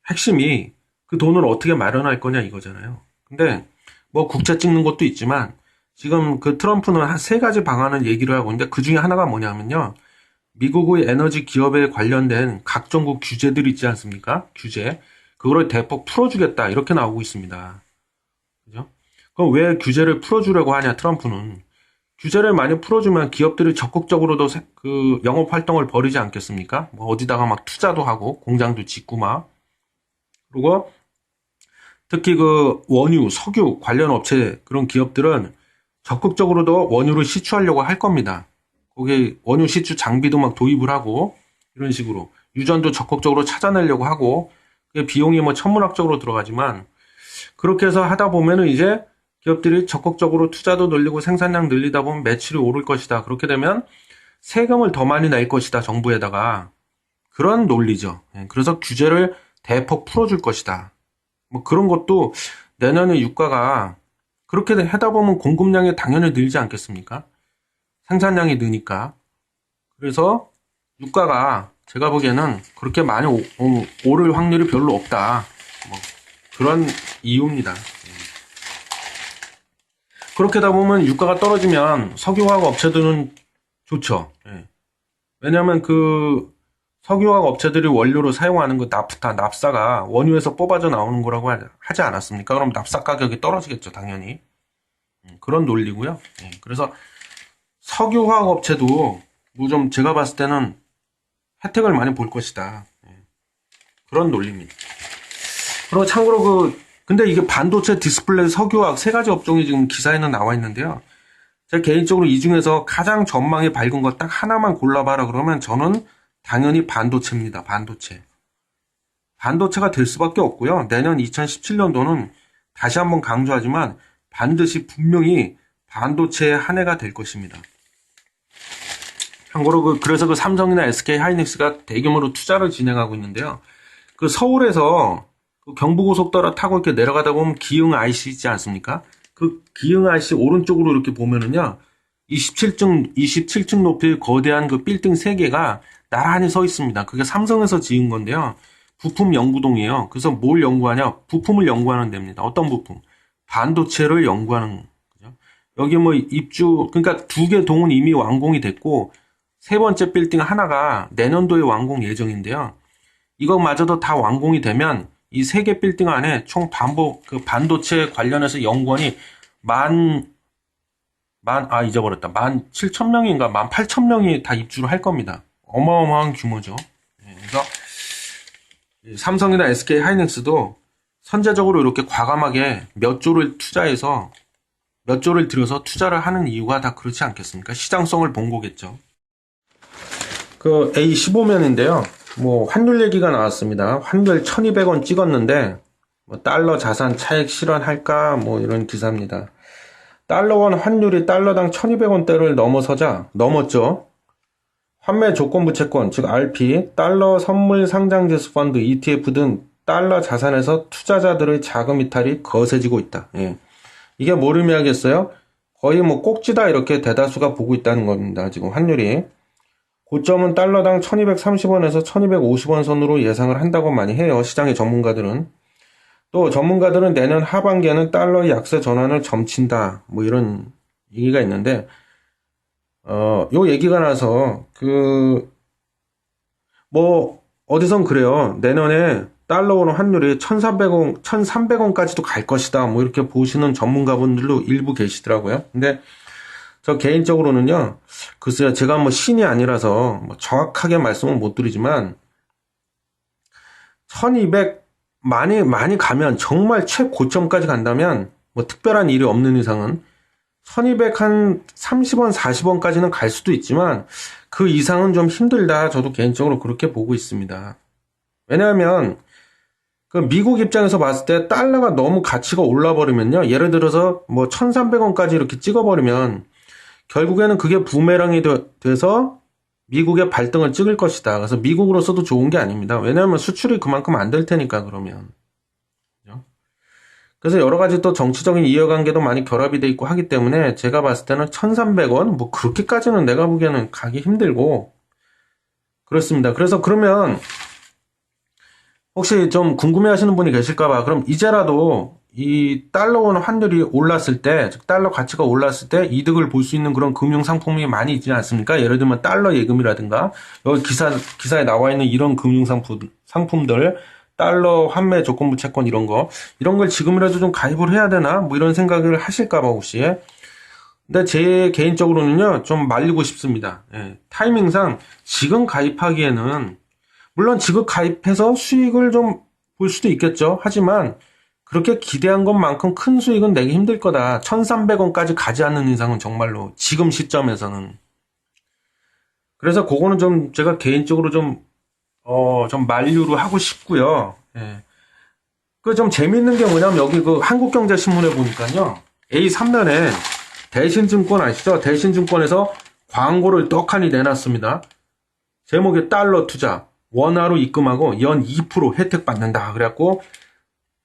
핵심이 그 돈을 어떻게 마련할 거냐 이거잖아요. 근데 뭐 국채 찍는 것도 있지만 지금 그 트럼프는 한 세 가지 방안을 얘기를 하고 있는데 그 중에 하나가 뭐냐면요. 미국의 에너지 기업에 관련된 각종국 규제들 있지 않습니까? 규제. 그거를 대폭 풀어주겠다. 이렇게 나오고 있습니다. 그죠? 그럼 왜 규제를 풀어주려고 하냐, 트럼프는. 규제를 많이 풀어주면 기업들이 적극적으로도 그 영업 활동을 벌이지 않겠습니까? 뭐 어디다가 막 투자도 하고, 공장도 짓고 막. 그리고 특히 그 원유, 석유 관련 업체 그런 기업들은 적극적으로도 원유를 시추하려고 할 겁니다. 거기 원유 시추 장비도 막 도입을 하고 이런 식으로 유전도 적극적으로 찾아내려고 하고 그게 비용이 뭐 천문학적으로 들어가지만 그렇게 해서 하다 보면은 이제 기업들이 적극적으로 투자도 늘리고 생산량 늘리다 보면 매출이 오를 것이다. 그렇게 되면 세금을 더 많이 낼 것이다. 정부에다가. 그런 논리죠. 그래서 규제를 대폭 풀어줄 것이다. 뭐 그런 것도 내년에 유가가 그렇게 하다 보면 공급량이 당연히 늘지 않겠습니까? 생산량이 느니까. 그래서 유가가 제가 보기에는 그렇게 많이 오를 확률이 별로 없다. 뭐 그런 이유입니다. 그렇게 하다 보면 유가가 떨어지면 석유화학 업체들은 좋죠. 왜냐하면 그 석유화학 업체들이 원료로 사용하는 그 나프타, 납사가 원유에서 뽑아져 나오는 거라고 하지 않았습니까? 그럼 납사 가격이 떨어지겠죠, 당연히. 그런 논리고요. 그래서 석유화학 업체도 뭐 좀 제가 봤을 때는 혜택을 많이 볼 것이다. 그런 논리입니다. 그리고 참고로 근데 이게 반도체, 디스플레이, 석유화학 세 가지 업종이 지금 기사에는 나와 있는데요. 제가 개인적으로 이 중에서 가장 전망이 밝은 거 딱 하나만 골라봐라 그러면 저는 당연히 반도체입니다. 반도체. 반도체가 될 수밖에 없고요. 내년 2017년도는 다시 한번 강조하지만 반드시 분명히 반도체의 한 해가 될 것입니다. 참고로 그래서 그 삼성이나 SK 하이닉스가 대규모로 투자를 진행하고 있는데요. 그 서울에서 그 경부고속도로 타고 이렇게 내려가다 보면 기흥 IC 있지 않습니까? 그 기흥 IC 오른쪽으로 이렇게 보면은요. 27층 높이의 거대한 그 빌딩 3개가 나란히 서 있습니다. 그게 삼성에서 지은 건데요. 부품 연구동이에요. 그래서 뭘 연구하냐? 부품을 연구하는 데입니다. 어떤 부품? 반도체를 연구하는 거죠. 여기 뭐 그러니까 2개 동은 이미 완공이 됐고 세 번째 빌딩 하나가 내년도에 완공 예정인데요. 이것마저도 다 완공이 되면 이 3개 빌딩 안에 총 그 반도체 관련해서 연구원이 잊어버렸다. 17,000명인가 18,000명이 다 입주를 할 겁니다. 어마어마한 규모죠. 그래서 삼성이나 SK 하이닉스도 선제적으로 이렇게 과감하게 몇 조를 들여서 투자를 하는 이유가 다 그렇지 않겠습니까? 시장성을 본 거겠죠. 그 A15면인데요. 뭐 환율 얘기가 나왔습니다. 환율 1,200원 찍었는데 뭐 달러 자산 차익 실현할까 뭐 이런 기사입니다. 달러원 환율이 달러당 1,200원대를 넘었죠. 환매 조건부 채권, 즉 RP, 달러 선물 상장지수 펀드, ETF 등 달러 자산에서 투자자들의 자금 이탈이 거세지고 있다. 이게 뭘 의미하겠어요? 거의 뭐 꼭지다 이렇게 대다수가 보고 있다는 겁니다. 지금 환율이. 고점은 달러당 1230원에서 1250원 선으로 예상을 한다고 많이 해요. 시장의 전문가들은. 또 전문가들은 내년 하반기에는 달러의 약세 전환을 점친다. 뭐 이런 얘기가 있는데 요 얘기가 나서 어디선 그래요. 내년에 달러원 환율이 1,300원까지도 갈 것이다. 뭐 이렇게 보시는 전문가분들도 일부 계시더라고요. 근데 저 개인적으로는요, 글쎄요, 제가 뭐 신이 아니라서 뭐 정확하게 말씀은 못 드리지만, 1200 많이 가면, 정말 최고점까지 간다면, 뭐 특별한 일이 없는 이상은, 1200 한 30원, 40원까지는 갈 수도 있지만, 그 이상은 좀 힘들다. 저도 개인적으로 그렇게 보고 있습니다. 왜냐하면, 그 미국 입장에서 봤을 때 달러가 너무 가치가 올라버리면요, 예를 들어서 뭐 1300원까지 이렇게 찍어버리면, 결국에는 그게 부메랑이 돼서 미국의 발등을 찍을 것이다. 그래서 미국으로서도 좋은 게 아닙니다. 왜냐하면 수출이 그만큼 안 될 테니까 그러면. 그래서 여러 가지 또 정치적인 이해관계도 많이 결합이 돼 있고 하기 때문에 제가 봤을 때는 1,300원 뭐 그렇게까지는 내가 보기에는 가기 힘들고 그렇습니다. 그래서 그러면 혹시 좀 궁금해 하시는 분이 계실까봐 그럼 이제라도 이 달러 원 환율이 올랐을 때, 즉 달러 가치가 올랐을 때 이득을 볼 수 있는 그런 금융 상품이 많이 있지 않습니까? 예를 들면 달러 예금이라든가 여기 기사에 나와 있는 이런 금융 상품들 달러 환매 조건부 채권 이런 걸 지금이라도 좀 가입을 해야 되나? 뭐 이런 생각을 하실까봐 혹시. 근데 제 개인적으로는요, 좀 말리고 싶습니다. 예, 타이밍상 지금 가입하기에는 물론 지금 가입해서 수익을 좀 볼 수도 있겠죠. 하지만 그렇게 기대한 것만큼 큰 수익은 내기 힘들 거다. 1,300원까지 가지 않는 이상은 정말로 지금 시점에서는. 그래서 그거는 좀 제가 개인적으로 좀 만류를 하고 싶고요. 예. 그 좀 재밌는 게 뭐냐면 여기 그 한국경제신문에 보니까요. A3면에 대신증권 아시죠? 대신증권에서 광고를 떡하니 내놨습니다. 제목이 달러 투자. 원화로 입금하고 연 2% 혜택 받는다. 그래갖고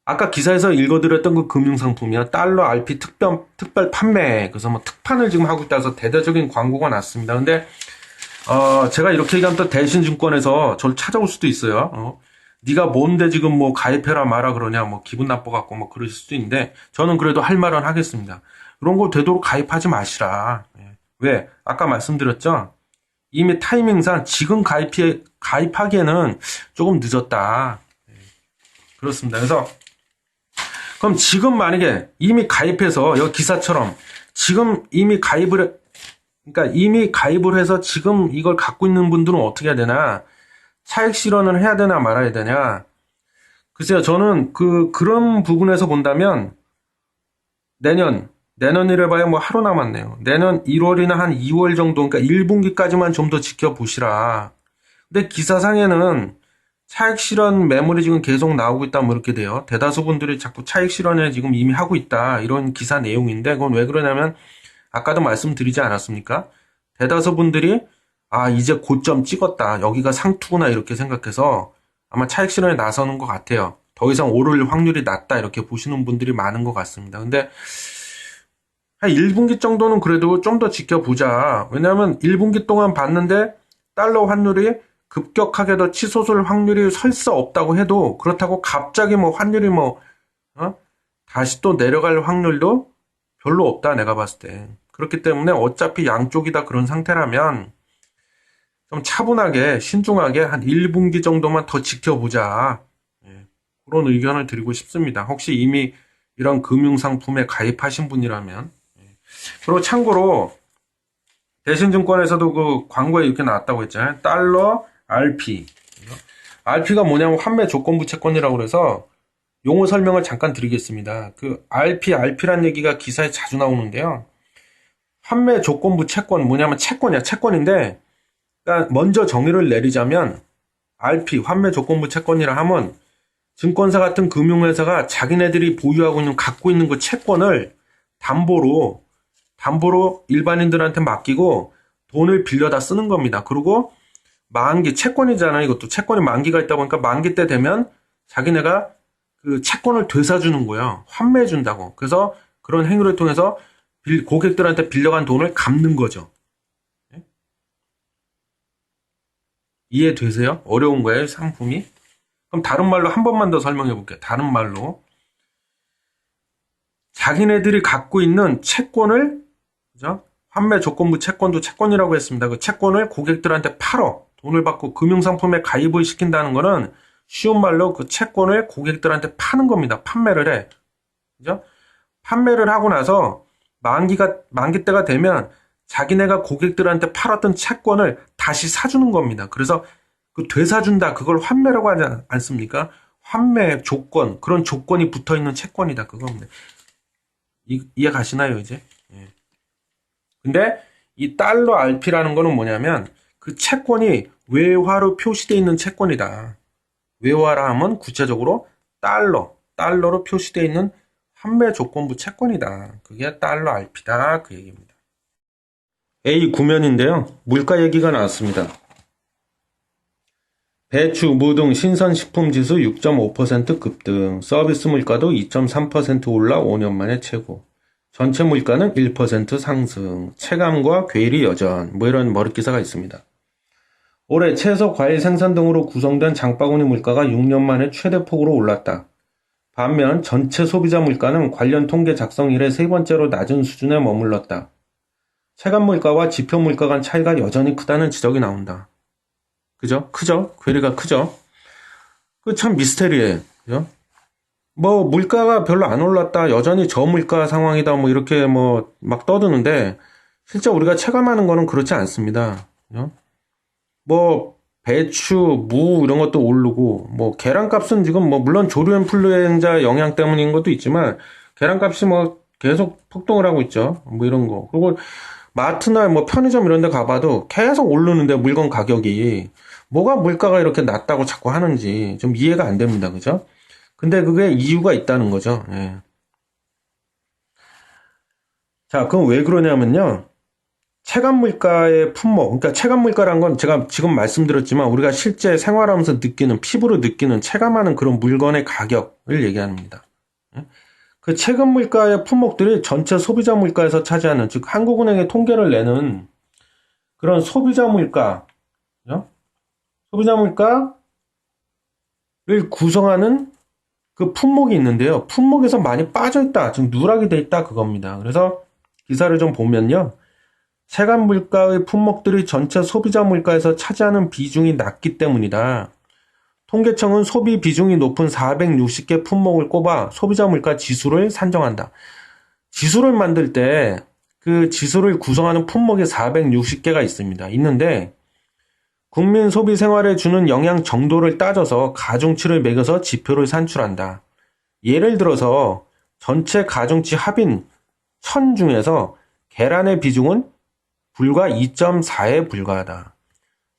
아까 기사에서 읽어드렸던 그 금융상품이야. 달러 RP 특별 판매. 그래서 뭐 특판을 지금 하고 있다 해서 대대적인 광고가 났습니다. 근데 제가 이렇게 얘기하면 또 대신증권에서 저를 찾아올 수도 있어요. 네가 뭔데 지금 뭐 가입해라 마라 그러냐, 뭐 기분 나빠갖고 뭐 그러실 수도 있는데 저는 그래도 할 말은 하겠습니다. 그런 거 되도록 가입하지 마시라. 예. 왜? 아까 말씀드렸죠? 이미 타이밍상 지금 가입하기에는 조금 늦었다. 예. 그렇습니다. 그래서 그럼 지금 만약에 이미 가입해서 여기 기사처럼 지금 그러니까 이미 가입을 해서 지금 이걸 갖고 있는 분들은 어떻게 해야 되나? 차익 실현을 해야 되나 말아야 되냐? 글쎄요, 저는 그런 부분에서 본다면 내년이라 봐야 뭐 하루 남았네요. 내년 1월이나 한 2월 정도, 그러니까 1분기까지만 좀 더 지켜보시라. 근데 기사상에는 차익 실현 매물이 지금 계속 나오고 있다, 뭐 이렇게 돼요. 대다수 분들이 자꾸 차익 실현에 지금 이미 하고 있다, 이런 기사 내용인데, 그건 왜 그러냐면, 아까도 말씀드리지 않았습니까? 대다수 분들이, 이제 고점 찍었다, 여기가 상투구나, 이렇게 생각해서 아마 차익 실현에 나서는 것 같아요. 더 이상 오를 확률이 낮다, 이렇게 보시는 분들이 많은 것 같습니다. 근데, 한 1분기 정도는 그래도 좀 더 지켜보자. 왜냐하면 1분기 동안 봤는데 달러 환율이 급격하게 더 치솟을 확률이 설사 없다고 해도 그렇다고 갑자기 뭐 환율이 다시 또 내려갈 확률도 별로 없다 내가 봤을 때. 그렇기 때문에 어차피 양쪽이 다 그런 상태라면 좀 차분하게 신중하게 한 1분기 정도만 더 지켜보자. 예, 그런 의견을 드리고 싶습니다. 혹시 이미 이런 금융상품에 가입하신 분이라면. 그리고 참고로 대신증권에서도 그 광고에 이렇게 나왔다고 했잖아요. 달러 RP. RP가 뭐냐면 환매 조건부 채권이라고 그래서 용어 설명을 잠깐 드리겠습니다. 그 RP라는 얘기가 기사에 자주 나오는데요. 환매 조건부 채권 뭐냐면 채권인데 그러니까 먼저 정의를 내리자면 RP 환매 조건부 채권이라 하면 증권사 같은 금융회사가 자기네들이 보유하고 있는 갖고 있는 그 채권을 담보로 일반인들한테 맡기고 돈을 빌려다 쓰는 겁니다. 그리고 만기 채권이잖아요. 이것도 채권이 만기가 있다 보니까 만기 때 되면 자기네가 그 채권을 되사주는 거예요. 환매해 준다고. 그래서 그런 행위를 통해서 고객들한테 빌려간 돈을 갚는 거죠. 네? 이해되세요? 어려운 거예요, 상품이? 그럼 다른 말로 한 번만 더 설명해 볼게요. 다른 말로 자기네들이 갖고 있는 채권을, 그죠? 환매 조건부 채권도 채권이라고 했습니다. 그 채권을 고객들한테 팔어 돈을 받고 금융상품에 가입을 시킨다는 거는 쉬운 말로 그 채권을 고객들한테 파는 겁니다. 판매를 해. 그죠? 판매를 하고 나서 만기 때가 되면 자기네가 고객들한테 팔았던 채권을 다시 사주는 겁니다. 그래서 그 되사준다, 그걸 환매라고 하지 않습니까? 환매 조건, 그런 조건이 붙어 있는 채권이다, 그겁니다. 이해 가시나요, 이제? 예. 근데 이 달러 RP라는 거는 뭐냐면 그 채권이 외화로 표시되어 있는 채권이다. 외화라 하면 구체적으로 달러로 표시되어 있는 환매 조건부 채권이다. 그게 달러 RP다, 그 얘기입니다. A 구면인데요. 물가 얘기가 나왔습니다. 배추, 무 등 신선식품 지수 6.5% 급등, 서비스 물가도 2.3% 올라 5년 만에 최고, 전체 물가는 1% 상승, 체감과 괴리 여전, 뭐 이런 머릿기사가 있습니다. 올해 채소, 과일 생산 등으로 구성된 장바구니 물가가 6년 만에 최대폭으로 올랐다. 반면 전체 소비자 물가는 관련 통계 작성 이래 세 번째로 낮은 수준에 머물렀다. 체감 물가와 지표 물가 간 차이가 여전히 크다는 지적이 나온다. 그죠? 크죠? 괴리가 크죠? 그 참 미스테리해. 그죠? 뭐 물가가 별로 안 올랐다, 여전히 저물가 상황이다, 뭐 이렇게 뭐 막 떠드는데 실제 우리가 체감하는 거는 그렇지 않습니다. 그죠? 뭐 배추, 무 이런 것도 오르고 뭐 계란값은 지금 뭐 물론 조류 인플루엔자 영향 때문인 것도 있지만 계란값이 뭐 계속 폭등을 하고 있죠. 뭐 이런 거. 그리고 마트나 뭐 편의점 이런 데 가봐도 계속 오르는데 물건 가격이 뭐가 물가가 이렇게 낮다고 자꾸 하는지 좀 이해가 안 됩니다. 그죠? 근데 그게 이유가 있다는 거죠. 예. 자, 그럼 왜 그러냐면요. 체감 물가의 품목, 그러니까 체감 물가란 건 제가 지금 말씀드렸지만 우리가 실제 생활하면서 느끼는, 피부로 느끼는, 체감하는 그런 물건의 가격을 얘기합니다. 예? 그 체감 물가의 품목들이 전체 소비자 물가에서 차지하는, 즉 한국은행의 통계를 내는 그런 소비자 물가, 요 소비자 물가를 구성하는 그 품목이 있는데요. 품목에서 많이 빠져있다, 즉 누락이 돼 있다, 그겁니다. 그래서 기사를 좀 보면요. 체감 물가의 품목들이 전체 소비자 물가에서 차지하는 비중이 낮기 때문이다. 통계청은 소비 비중이 높은 460개 품목을 꼽아 소비자 물가 지수를 산정한다. 지수를 만들 때 그 지수를 구성하는 품목이 460개가 있습니다. 있는데 국민 소비 생활에 주는 영향 정도를 따져서 가중치를 매겨서 지표를 산출한다. 예를 들어서 전체 가중치 합인 1000 중에서 계란의 비중은 불과 2.4에 불과하다.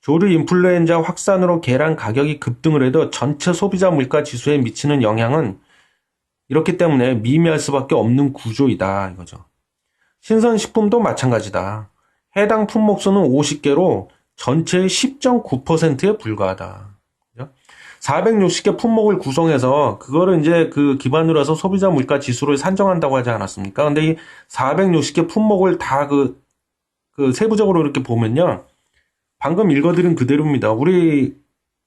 조류 인플루엔자 확산으로 계란 가격이 급등을 해도 전체 소비자 물가 지수에 미치는 영향은 이렇기 때문에 미미할 수밖에 없는 구조이다, 이거죠. 신선식품도 마찬가지다. 해당 품목 수는 50개로 전체의 10.9%에 불과하다. 460개 품목을 구성해서 그거를 이제 그 기반으로 해서 소비자 물가 지수를 산정한다고 하지 않았습니까? 근데 이 460개 품목을 다 그 세부적으로 이렇게 보면요. 방금 읽어드린 그대로입니다. 우리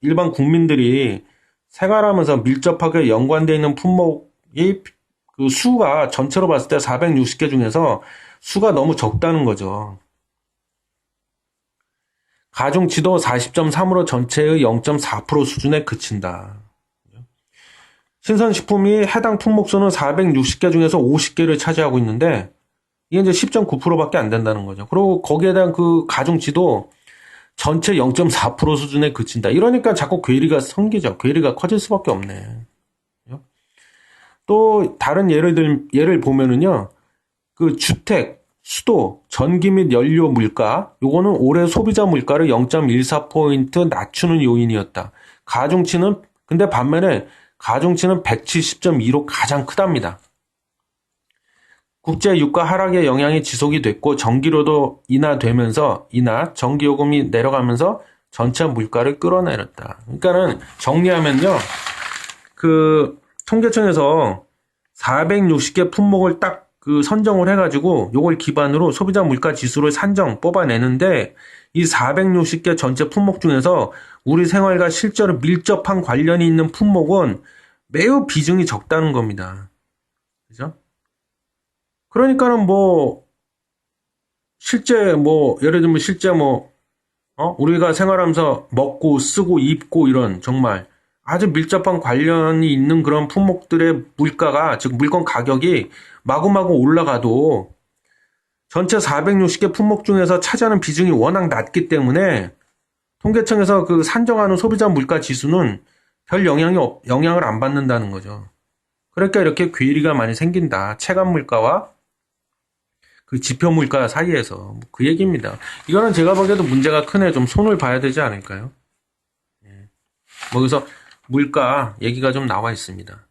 일반 국민들이 생활하면서 밀접하게 연관되어 있는 품목이 그 수가 전체로 봤을 때 460개 중에서 수가 너무 적다는 거죠. 가중치도 40.3으로 전체의 0.4% 수준에 그친다. 신선식품이 해당 품목수는 460개 중에서 50개를 차지하고 있는데 이게 이제 10.9%밖에 안 된다는 거죠. 그리고 거기에 대한 그 가중치도 전체 0.4% 수준에 그친다. 이러니까 자꾸 괴리가 생기죠. 괴리가 커질 수밖에 없네. 또 다른 예를 보면은요. 그 주택, 수도, 전기 및 연료 물가, 요거는 올해 소비자 물가를 0.14포인트 낮추는 요인이었다. 가중치는 근데 반면에 가중치는 170.2로 가장 크답니다. 국제 유가 하락의 영향이 지속이 됐고 전기료도 인하되면서 전기요금이 내려가면서 전체 물가를 끌어내렸다. 그러니까는 정리하면요. 그 통계청에서 460개 품목을 딱 그 선정을 해가지고 요걸 기반으로 소비자 물가 지수를 뽑아내는데 이 460개 전체 품목 중에서 우리 생활과 실제로 밀접한 관련이 있는 품목은 매우 비중이 적다는 겁니다. 그죠? 그러니까는 뭐 실제 뭐 예를 들면 실제 우리가 생활하면서 먹고 쓰고 입고 이런 정말 아주 밀접한 관련이 있는 그런 품목들의 물가가, 즉 물건 가격이 마구마구 올라가도 전체 460개 품목 중에서 차지하는 비중이 워낙 낮기 때문에 통계청에서 그 산정하는 소비자 물가 지수는 별 영향을 안 받는다는 거죠. 그러니까 이렇게 괴리가 많이 생긴다. 체감 물가와 그 지표 물가 사이에서 그 얘기입니다. 이거는 제가 보기에도 문제가 크네. 좀 손을 봐야 되지 않을까요? 여기서 물가 얘기가 좀 나와 있습니다.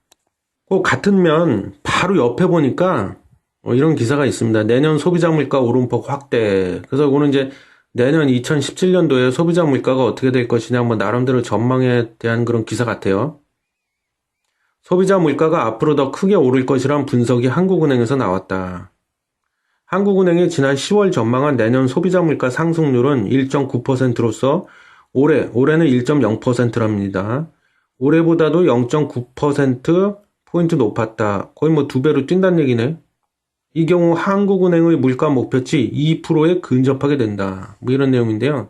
그 같은 면 바로 옆에 보니까 이런 기사가 있습니다. 내년 소비자 물가 오름폭 확대. 그래서 이거는 이제 내년 2017년도에 소비자 물가가 어떻게 될 것이냐 뭐 나름대로 전망에 대한 그런 기사 같아요. 소비자 물가가 앞으로 더 크게 오를 것이란 분석이 한국은행에서 나왔다. 한국은행이 지난 10월 전망한 내년 소비자 물가 상승률은 1.9%로서 올해는 1.0%랍니다. 올해보다도 0.9% 포인트 높았다. 거의 뭐 2배로 뛴다는 얘기네. 이 경우 한국은행의 물가 목표치 2%에 근접하게 된다. 뭐 이런 내용인데요.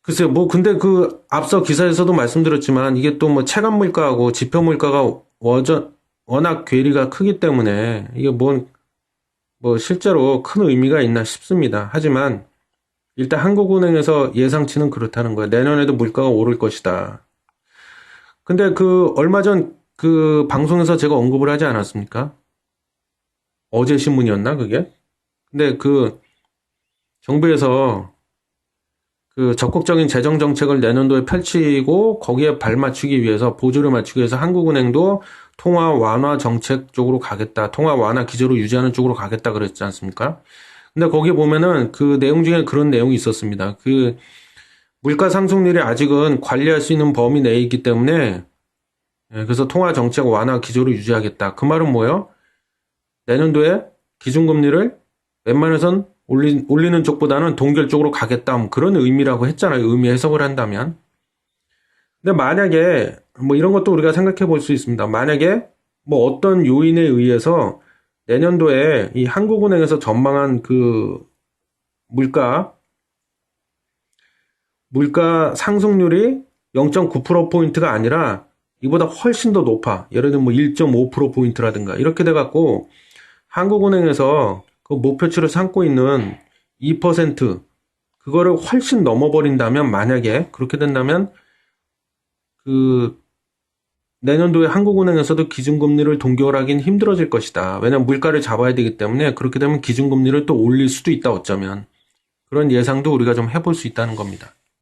글쎄요, 뭐 근데 그 앞서 기사에서도 말씀드렸지만 이게 또 뭐 체감 물가하고 지표 물가가 워낙 괴리가 크기 때문에 이게 뭐 실제로 큰 의미가 있나 싶습니다. 하지만 일단 한국은행에서 예상치는 그렇다는 거예요. 내년에도 물가가 오를 것이다. 근데 그 얼마 전 그 방송에서 제가 언급을 하지 않았습니까? 어제 신문이었나 그게? 근데 그 정부에서 그 적극적인 재정 정책을 내년도에 펼치고 거기에 발맞추기 위해서 보조를 맞추기 위해서 한국은행도 통화 완화 정책 쪽으로 가겠다. 통화 완화 기조로 유지하는 쪽으로 가겠다 그랬지 않습니까? 근데 거기 보면은 그 내용 중에 그런 내용이 있었습니다. 그 물가 상승률이 아직은 관리할 수 있는 범위 내에 있기 때문에 그래서 통화 정책 완화 기조로 유지하겠다. 그 말은 뭐예요? 내년도에 기준금리를 웬만해선 올리는 쪽보다는 동결 쪽으로 가겠다. 뭐 그런 의미라고 했잖아요. 의미 해석을 한다면. 근데 만약에 뭐 이런 것도 우리가 생각해 볼 수 있습니다. 만약에 뭐 어떤 요인에 의해서 내년도에 이 한국은행에서 전망한 그 물가 상승률이 0.9%포인트가 아니라 이보다 훨씬 더 높아. 예를 들면 뭐 1.5%포인트라든가 이렇게 돼갖고 한국은행에서 그 목표치를 삼고 있는 2% 그거를 훨씬 넘어버린다면 만약에 그렇게 된다면 그 내년도에 한국은행에서도 기준금리를 동결하기는 힘들어질 것이다. 왜냐하면 물가를 잡아야 되기 때문에 그렇게 되면 기준금리를 또 올릴 수도 있다 어쩌면. 그런 예상도 우리가 좀 해볼 수 있다는 겁니다.